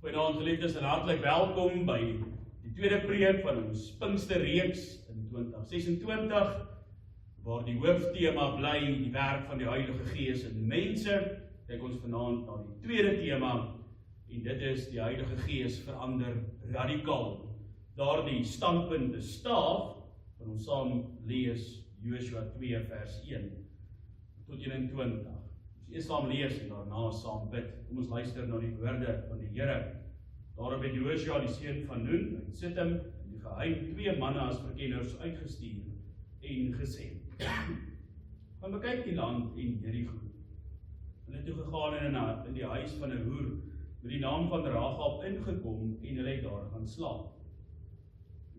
Goeienaand geliefdes en hartlik welkom by die tweede preek van ons Pinksterreeks in 2026, waar die hoofthema bly die werk van die Heilige Gees in mense. Kyk ons vanaand na die tweede tema, en dit is die Heilige Gees verander radikaal. Daardie standpunt staaf van ons saam lees Joshua 2 vers 1 tot 21. Ons eers saam lees en daarna saam bid. Kom ons luister na die woorde van die Here. Daarop het Joshua die seun van Nun uit Sittim in die geheim 2 manne as verkenners uitgestuur en gesê: "Gaan bekyk die land en Jerigo." Hulle het toe gegaan en in die huis van 'n hoer met die naam van Rahab ingekom en hulle het daar gaan slaap.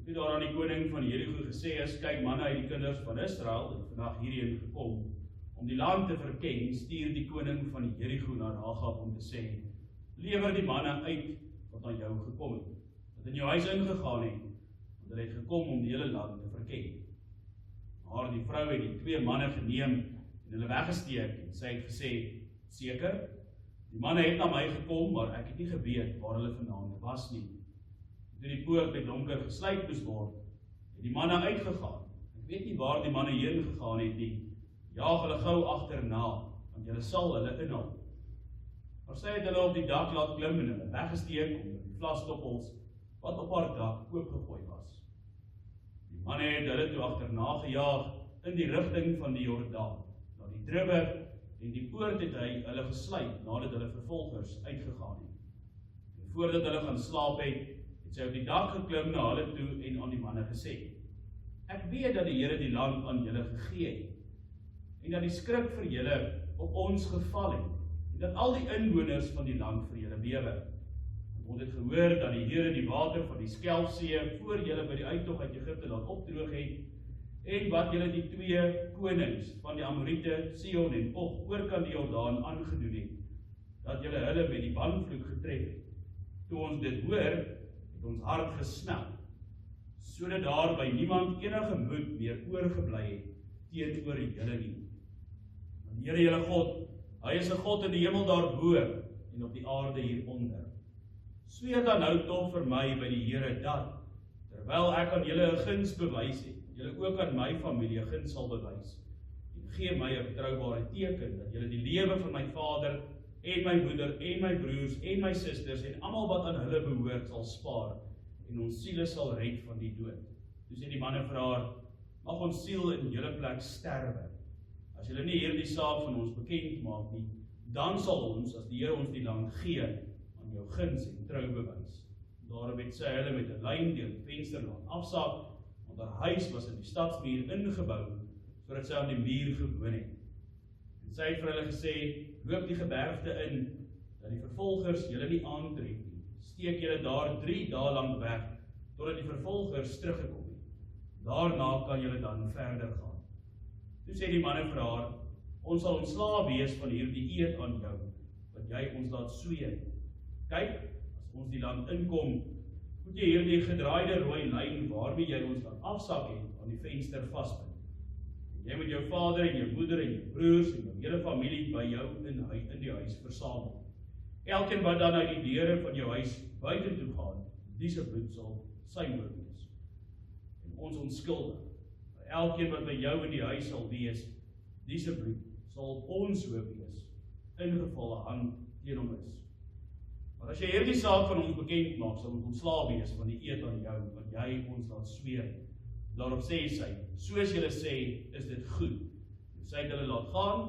Toe daar aan die koning van Jerigo gesê is: "Kyk, manne uit die kinders van Israel het vandag hierheen gekom om die land te verken," stuur die koning van Jerigo na Rahab om te sê: "Lewer die manne uit wat aan jou gekom het, wat in jou huis ingegaan het, want hulle het gekom om die hele land te verken." Maar die vrou het die 2 manne geneem en hulle weggesteek en sy het gesê: "Seker, die manne het na my gekom, maar ek het nie geweet waar hulle vandaan was nie. Toe die poort met donker gesluit moes word, het die manne uitgegaan. Ek weet nie waar die manne heen gegaan het nie. Jaag hulle gou agterna, want julle sal hulle inhaal." Maar sy het hulle op die dak laat klim en hulle weggesteek onder die vlasstoppels wat op haar dak oopgegooi was. Die manne het hulle toe agterna gejaag in die rigting van die Jordaan, na die dribbe, en die poort het hy hulle gesluit nadat hulle vervolgers uitgegaan het. En voordat hulle gaan slaap het sy op die dak geklim na hulle toe en aan die manne gesê: "Ek weet dat die Here die land aan julle gegee het, en dat die skrik vir julle op ons geval het, en dat al die inwoners van die land vir julle bewe. Ons het gehoor dat die Here die water van die Skelfsee voor julle by die uittog uit Egipte laat opdroog het, en wat julle die 2 konings van die Amorite, Sihon en Og, oorkant die Jordaan aangedoen het, dat julle hulle met die banvloek getref het. Toe ons dit hoor, het ons hart gesmelt, sodat daar by niemand enige moed meer oorgebly het teenoor julle nie. Want die Here julle God, hy is 'n God in die hemel daarbo en op die aarde hieronder. Sweer dan nou tog vir my by die Here dat, terwyl ek aan julle 'n guns bewys het, julle ook aan my familie 'n guns sal bewys, en gee my 'n betroubare teken, dat julle die lewe van my vader en my moeder en my broers en my susters en almal wat aan hulle behoort sal spaar, en ons siele sal red van die dood." Toe sê die manne vir haar: "Mag ons siel in julle plek sterwe. As julle nie hierdie saak van ons bekend maak nie, dan sal ons, as die Here ons die land gee, aan jou guns en trou bewys." Daarop het sy hulle met 'n lyn deur die venster laat afsak, want haar huis was in die stadsmuur ingebou, sodat sy aan die muur gewoon het. En sy het vir hulle gesê: "Loop die gebergte in, dat die vervolgers julle nie aantref nie. Steek julle daar 3 dae lank weg, totdat die vervolgers teruggekom het. Daarna kan julle dan verder gaan." Toe sê die manne vir haar: "Ons sal ontslae wees van hierdie eed aan jou, wat jy ons laat sweer. Kyk, as ons die land inkom, moet jy hierdie gedraaide rooi lyn waarmee jy ons laat afsak het, aan die venster vasbind. En jy moet jou vader en jou moeder en jou broers en jou hele familie by jou in die huis versamel. Elkeen wat dan uit die deure van jou huis buite toe gaan, die se bloed sal sy moord wees. En ons onskuldig, elkeen wat by jou in die huis sal wees, die se bloed sal op ons hoof wees, ingeval 'n hand teen hom is. Maar as jy hierdie saak van ons bekend maak, sal ons ontslae wees van die eed aan jou, wat jy ons laat sweer." Daarop sê sy: "Soos julle sê, is dit goed." En sy het hulle laat gaan,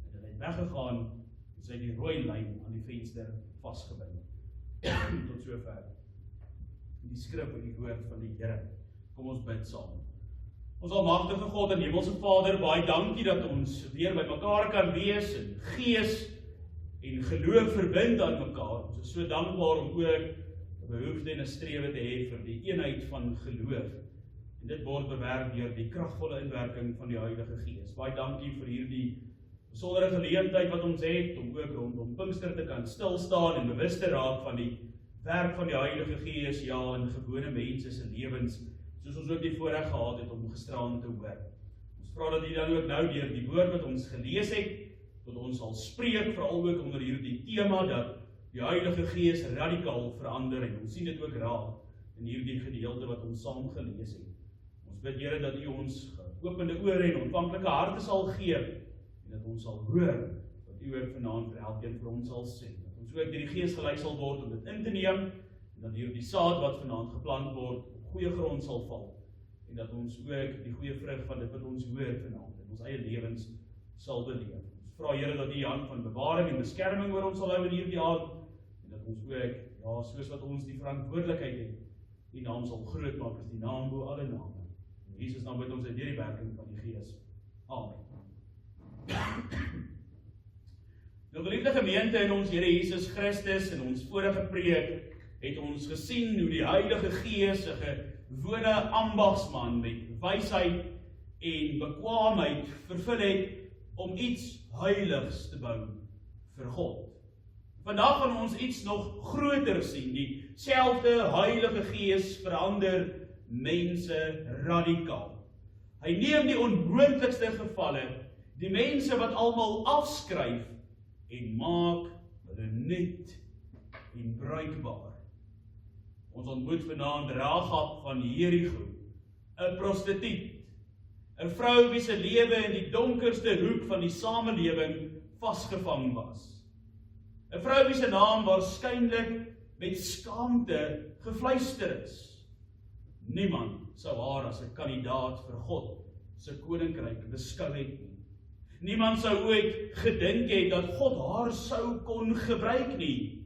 en hulle het weggegaan, en sy het die rooi lyn aan die venster vasgebind. Tot sover die skrif en die woord van die Here. Kom ons bid saam. Ons almagtige God en hemelse Vader, baie dankie dat ons weer by mekaar kan wees in gees en geloof verbind aan mekaar. Ons is so dankbaar om ook 'n behoefte en 'n strewe te hê vir die eenheid van geloof. En dit word bewerk deur die kragvolle inwerking van die Heilige Gees. Baie dankie vir hierdie besondere geleentheid wat ons het om ook rondom Pinkster te kan stil staan en bewus te raak van die werk van die Heilige Gees, ja, in gewone mense se lewens, soos ons ook die voorreg gehad het om gisteraand te hoor. Ons vra dat U dan ook nou deur die woord wat ons gelees het, tot ons sal spreek, veral ook onder hierdie tema, dat die Heilige Gees radikaal verander en ons sien dit ook raak in hierdie gedeelte wat ons saam gelees het. Ons bid Here dat U ons geopende ore en ontvanklike harte sal gee en dat ons sal hoor wat U ook vanaand vir elkeen vir ons sal sê. Dat ons ook deur die Gees gelei sal word om dit in te neem en dat hierdie saad wat vanaand geplant word op goeie grond sal val en dat ons ook die goeie vrug van dit wat ons hoor vanaand in ons eie lewens sal beleef. Ons vra Here dat U die hand van bewaring en beskerming oor ons sal hou in hierdie aand en dat ons ook, soos wat ons die verantwoordelikheid het, U naam sal groot maak as die naam bo alle name. In Jesus naam bid ons uit deur die werking van die Gees. Amen. Nou geliefde gemeente in ons Here Jesus Christus in ons vorige preek het ons gesien hoe die Heilige Gees 'n gewone ambagsman met wysheid en bekwaamheid vervul het om iets heiligs te bou vir God. Vandag gaan ons iets nog groter sien. Dieselfde Heilige Gees verander mense radikaal. Hy neem die onmoontlikste gevalle, die mense wat almal afskryf en maak hulle nuut en bruikbaar. Ons ontmoet vanaand Rahab van Jerigo, 'n prostituut, 'n vrou wie se lewe in die donkerste hoek van die samelewing vasgevang was. 'n vrou wie se naam waarskynlik met skaamte gevluister is. Niemand sou haar as 'n kandidaat vir God se koninkryk beskou het nie. Niemand sou ooit gedink het dat God haar sou kon gebruik nie.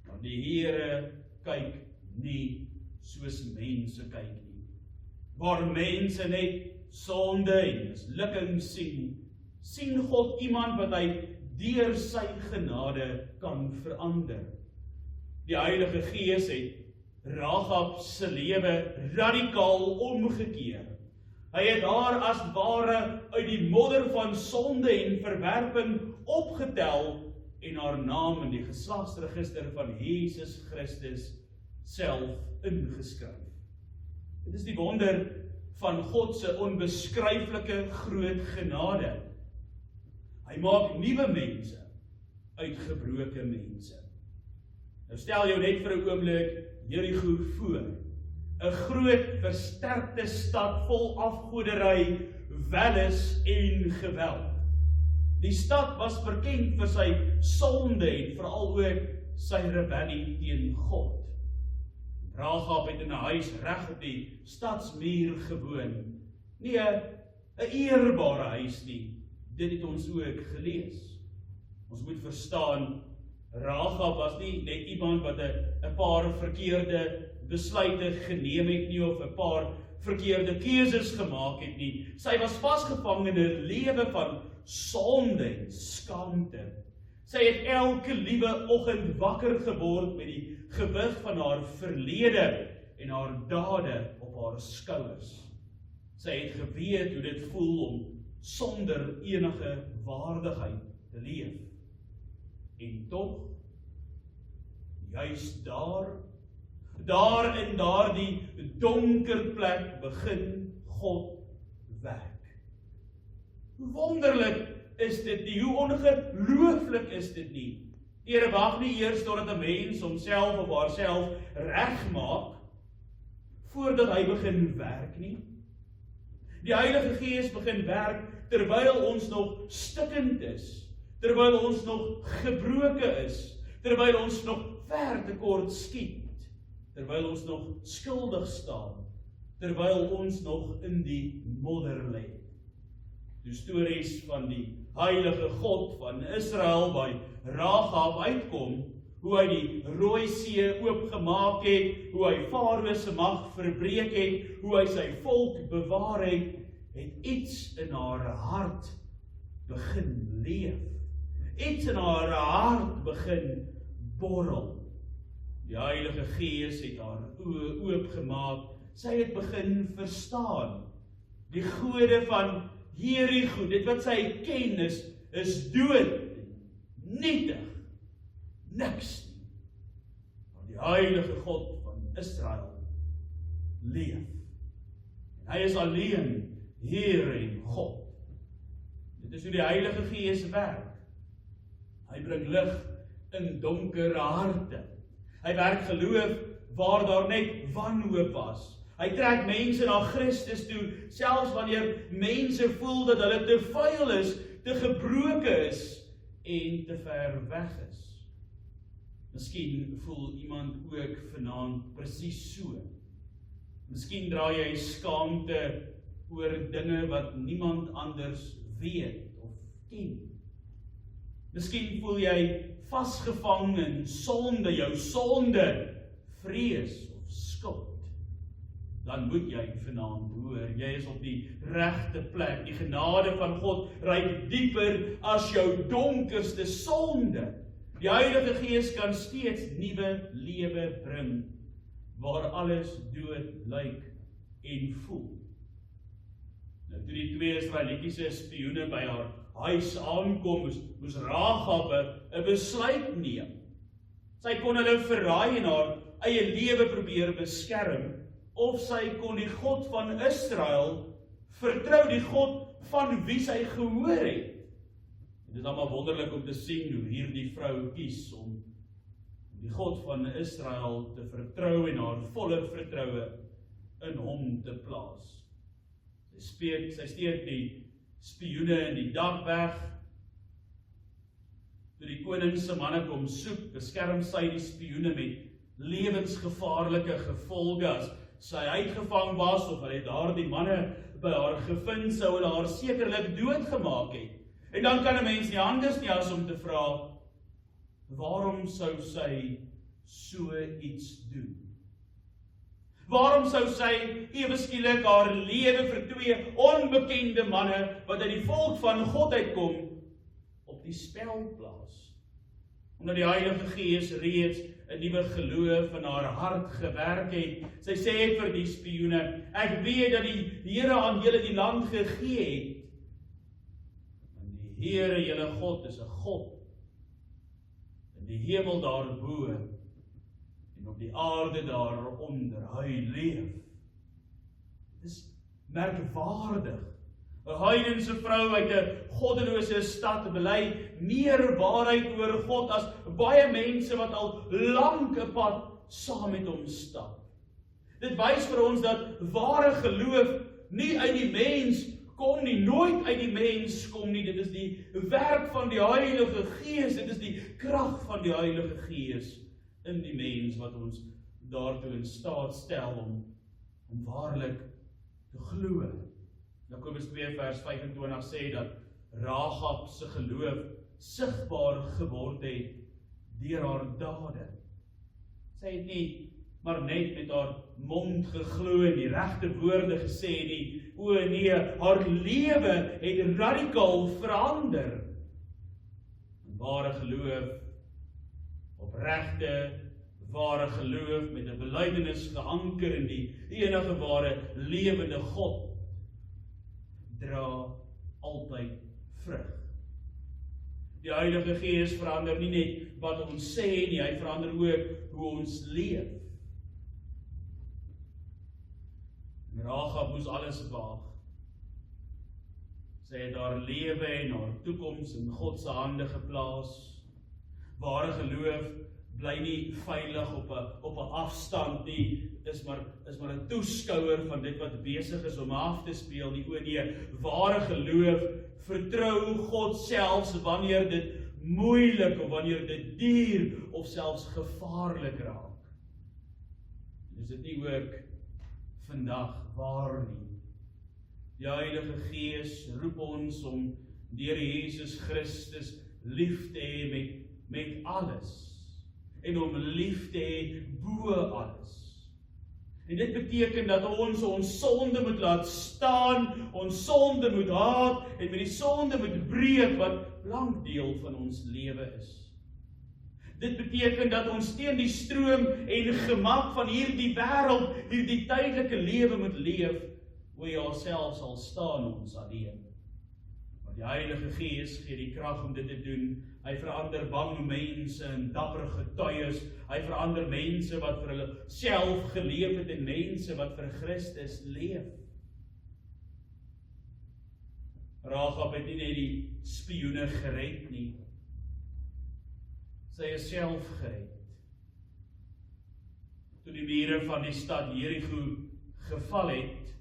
Want die Here kyk nie soos mense kyk nie. Waar mense net sonde en mislukking sien God iemand wat hy deur sy genade kan verander. Die Heilige Gees het Rahab se lewe radikaal omgekeer. Hy het haar as ware uit die modder van sonde en verwerping opgetel en haar naam in die geslagsregister van Jesus Christus self ingeskryf. Dit is die wonder van God se onbeskryflike groot genade. Hy maak nuwe mense uit gebroke mense. Nou stel jou net vir 'n oomblik Jerigo voor. 'n groot versterkte stad vol afgoderry, welles en geweld. Die stad was bekend vir sy sonde en veral ook sy rebellie teen God. Rahab het in 'n huis reg op die stadsmuur gewoon. Nie 'n eerbare huis nie. Dit het ons ook gelees. Ons moet verstaan, Rahab was nie net iemand wat 'n paar verkeerde besluite geneem het nie of 'n paar verkeerde keuses gemaak het nie. Sy was vasgevang in 'n lewe van sonde en skaamte. Sy het elke liewe oggend wakker geword met die gewig van haar verlede en haar dade op haar skouers. Sy het geweet hoe dit voel om sonder enige waardigheid te leef. En tog, juis daar in daardie donker plek begin God werk. Hoe wonderlik is dit nie, hoe ongelooflik is dit nie. Die Here wag nie eers totdat 'n mens homself of haarself regmaak voordat hy begin werk nie. Die Heilige Gees begin werk terwyl ons nog stikkend is, terwyl ons nog gebroke is, terwyl ons nog ver tekort skiet, terwyl ons nog skuldig staan, terwyl ons nog in die modder lê. Die stories van die Heilige God van Israel by Rahab uitkom, hoe hy die Rooi See oopgemaak het, hoe hy Farao se mag verbreek het, hoe hy sy volk bewaar het iets in haar hart begin leef. Iets in haar hart begin borrel. Die Heilige Gees het haar oë oopgemaak. Sy het begin verstaan. Die gode van Jerigo, dit wat sy ken is dood, nietig, niks nie. Maar die Heilige God van Israel leef. En hy is alleen Heer en God. Dit is hoe die Heilige Gees werk. Hy bring lig in donker harte. Hy werk geloof waar daar net wanhoop was. Hy trek mense na Christus toe, selfs wanneer mense voel dat hulle te vuil is, te gebroken is en te ver weg is. Miskien voel iemand ook vanaand presies so. Miskien dra jy skaamte oor dinge wat niemand anders weet of ken. Miskien voel jy vasgevang in sonde, jou sonde, vrees of skuld. Dan moet jy vanaand hoor, jy is op die regte plek. Die genade van God reik dieper as jou donkerste sonde. Die Heilige Gees kan steeds nuwe lewe bring, waar alles dood lyk en voel. Nou, toe die twee Israelitiese spioene by haar huis aankom, moes Rahab 'n besluit neem. Sy kon hulle verraai en haar eie lewe probeer beskerm, of sy kon die God van Israel vertrou, die God van wie sy gehoor het. Dit is allemaal wonderlik om te sien hoe hierdie vrou kies om die God van Israel te vertrou en haar volle vertroue in hom te plaas. Sy steek die spioene in die dak weg. Toe die koning se manne kom soek, beskerm sy die spioene met lewensgevaarlike gevolge. As sy uitgevang was of hy daar die manne by haar gevind, sou hulle haar sekerlik doodgemaak het. En dan kan 'n mens nie anders nie as om te vra, waarom sou sy so iets doen? Waarom sou sy ewe skielik haar lewe vir twee onbekende manne, wat uit die volk van God uitkom, op die spel plaas? Omdat die Heilige Gees reeds 'n nuwe geloof in haar hart gewerk het. Sy sê vir die spioene, ek weet dat die Here aan julle die land gegee het. Die Here, julle God, is 'n God in die hemel daarbo en op die aarde daaronder. Hy leef. Dit is merkwaardig. 'n heidense vrou uit 'n goddelose stad bely meer waarheid oor God as baie mense wat al lank 'n pad saam met hom stap. Dit wys vir ons dat ware geloof nie uit die mens kom nie, nooit uit die mens kom nie. Dit is die werk van die Heilige Gees, dit is die krag van die Heilige Gees in die mens wat ons daartoe in staat stel om waarlik te glo. Jakobus 2 vers 25 sê dat Rahab se geloof sigbaar geword het deur haar dade. Sy het nie maar net met haar mond geglo en die regte woorde gesê nie. O nee, haar lewe het radikaal verander. Ware geloof, opregte, ware geloof met 'n belydenis geanker in die enige ware lewende God, dra altyd vrug. Die Heilige Gees verander nie net wat ons sê nie, hy verander ook hoe ons leef. Rahab moes alles waag. Sy het haar lewe en haar toekoms in God se hande geplaas. Ware geloof bly nie veilig op 'n afstand nie, is maar 'n toeskouer van dit wat besig is om af te speel nie. O nee, ware geloof vertrou God selfs wanneer dit moeilik of wanneer dit duur of selfs gevaarlik raak. Is dit nie ook vandag waar nie? Die Heilige Gees roep ons om deur Jesus Christus lief te hê met alles en om lief te hê bo alles. En dit beteken dat ons sonde moet laat staan, ons sonde moet haat en met die sonde moet breek wat lank deel van ons lewe is. Dit beteken dat ons teen die stroom en gemak van hierdie wêreld, hierdie tydelike lewe moet leef, hoe jy alself sal staan ons alleen. Maar die Heilige Gees gee die krag om dit te doen. Hy verander bang mense in dapper getuies. Hy verander mense wat vir hulle self geleef het en mense wat vir Christus leef. Rahab het nie net die spioene gered nie. Sy is self gered. Toe die mure van die stad Jerigo geval het,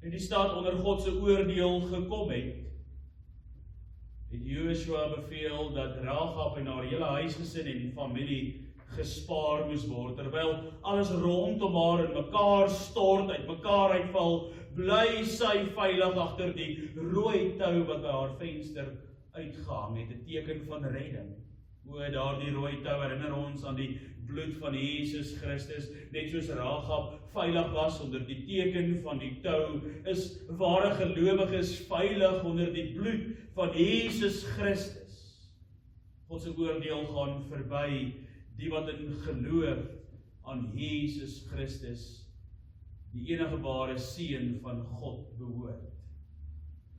en die stad onder God se oordeel gekom het Joshua beveel dat Rahab en haar hele huisgesin en familie gespaar moes word, terwyl alles rondom haar in mekaar stort, uit mekaar uitval, bly sy veilig agter die rooi tou wat by haar venster uitgehang het, 'n teken van redding. Daardie rooi tou herinner ons aan die bloed van Jesus Christus, net soos Rahab veilig was onder die teken van die tou, is ware gelowiges veilig onder die bloed van Jesus Christus. God se oordeel gaan verby die wat in geloof aan Jesus Christus, die enige ware seun van God, behoort.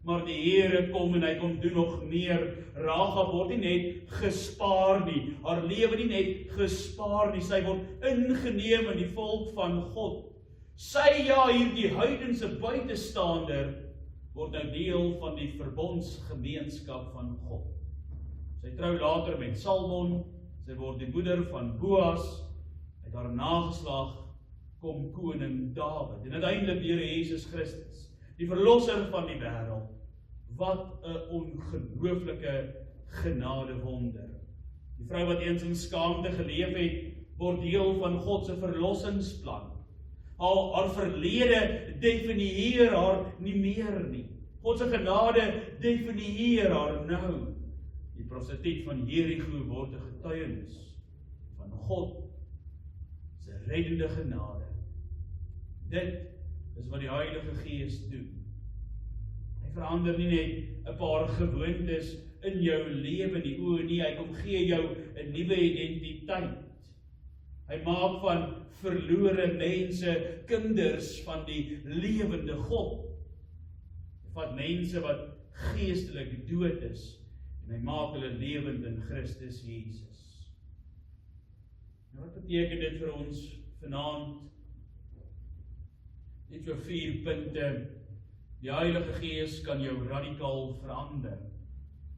Maar die Here kom en hy kom doen nog meer. Rahab word nie net gespaar nie, haar lewe nie net gespaar nie, sy word ingeneem in die volk van God. Sy, ja, hierdie heidense buitestander, word nou deel van die verbondsgemeenskap van God. Sy trou later met Salmon, sy word die moeder van Boas, uit haar nageslag kom koning Dawid, en uiteindelik deur Jesus Christus, die verlosser van die wêreld. Wat 'n ongelooflike genadewonder. Die vrou wat eens in skaamte geleef het, word deel van God se verlossingsplan. Haar verlede definieer haar nie meer nie. God se genade definieer haar nou. Die prostituut van Jerigo word 'n getuienis van God se reddende genade. Dit is wat die Heilige Gees doen. Hy verander nie net 'n paar gewoontes in jou lewe nie, hy kom gee jou 'n nuwe identiteit. Hy maak van verlore mense kinders van die lewende God. Hy vat mense wat geestelik dood is, en hy maak hulle lewend in Christus Jesus. Nou, wat beteken dit vir ons vanaand? Net so 4 punte. Die Heilige Gees kan jou radikaal verander.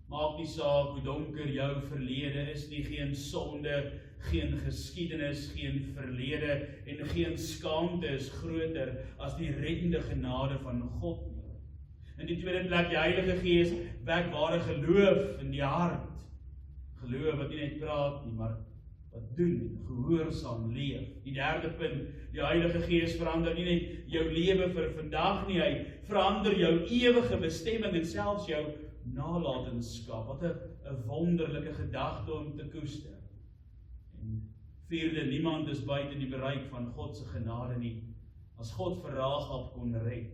Maak nie saak hoe donker jou verlede is nie, geen sonde, geen geskiedenis, geen verlede en geen skaamte is groter as die reddende genade van God nie. In die tweede plek, die Heilige Gees wek ware geloof in die hart. Geloof wat nie net praat nie, maar wat doen, gehoorsaam leef. Die derde punt, die Heilige Gees verander nie net jou lewe vir vandag nie, hy verander jou ewige bestemming en selfs jou nalatenskap. Wat 'n wonderlike gedagte om te koester. En vierde, niemand is buite die bereik van God se genade nie. As God vir Rahab kon red,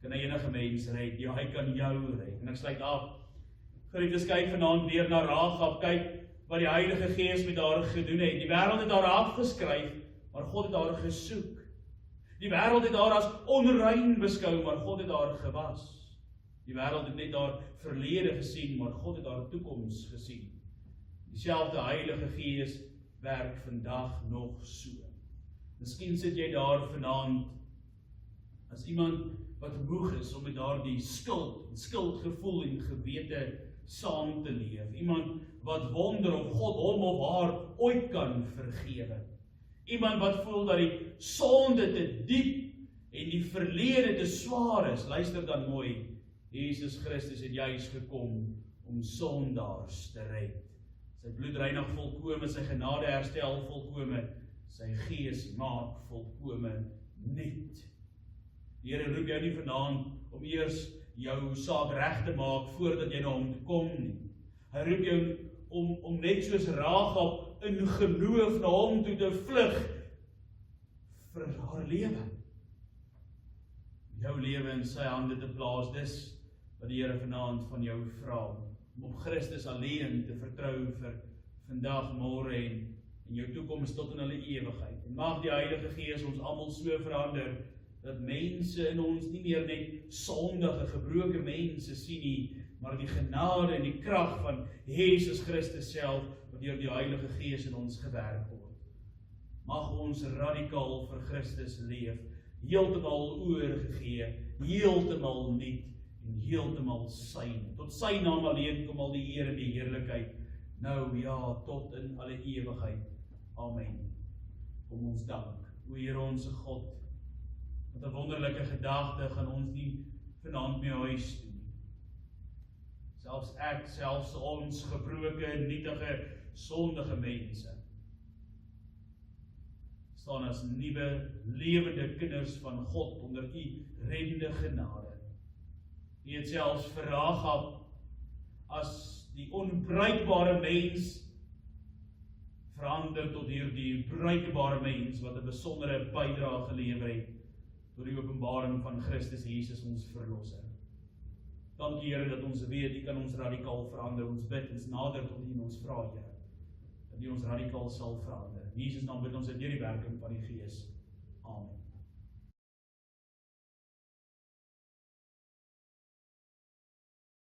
kan hy enige mens red. Ja, hy kan jou red. En ek sluit af. Geliefdes, kyk vanaand weer na Rahab, kyk wat die Heilige Gees met haar gedoen het. Die wêreld het haar afgeskryf, maar God het haar gesoek. Die wêreld het haar as onrein beskou, maar God het haar gewas. Die wêreld het net haar verlede gesien, maar God het haar toekoms gesien. Dieselfde Heilige Gees werk vandag nog so. Miskien sit jy daar vanaand as iemand wat moeg is om met daardie skuldgevoel en gewete saam te leef. Iemand wat wonder of God hom of haar ooit kan vergewe. Iemand wat voel dat die sonde te diep en die verlede te swaar is. Luister dan mooi. Jesus Christus het juis gekom om sondaars te red. Sy bloed reinig volkome, sy genade herstel volkome, sy gees maak volkome nuut. Die Here roep jou nie vanaand om eers jou saak reg te maak voordat jy na hom toe kom nie. Hy roep jou om net soos Rahab in geloof na hom toe te vlug vir haar lewe. Jou lewe in sy hande te plaas, dis wat die Here vanaand van jou vra, om op Christus alleen te vertrou vir vandag, môre en jou toekoms tot in hulle ewigheid. En mag die Heilige Gees ons almal so verander, dat mense in ons nie meer net sondige, gebroke mense sien nie, maar die genade en die krag van Jesus Christus self, wat deur die Heilige Gees in ons gewerk word. Mag ons radikaal vir Christus leef, heeltemal oorgegee, heeltemal nuut, en heeltemal syne. Tot sy naam alleen kom al die eer en die heerlikheid, nou ja, tot in alle ewigheid. Amen. Kom ons dank, o Here onse God, met 'n wonderlike gedagte gaan ons nie vanaand mee huis toe nie. Selfs ek, selfs ons gebroke, nietige, sondige mense, staan as nuwe, lewende kinders van God onder u reddende genade. U het selfs vir Rahab as die onbruikbare mens verander tot hierdie bruikbare mens wat 'n besondere bydrae gelewer het tot die openbaring van Christus Jesus ons verlosser. Dankie Here dat ons weet U kan ons radikaal verander. Ons bid, ons nader tot U en ons vra Here dat U ons radikaal sal verander. In Jesus naam bid ons dit deur die werking van die Gees. Amen.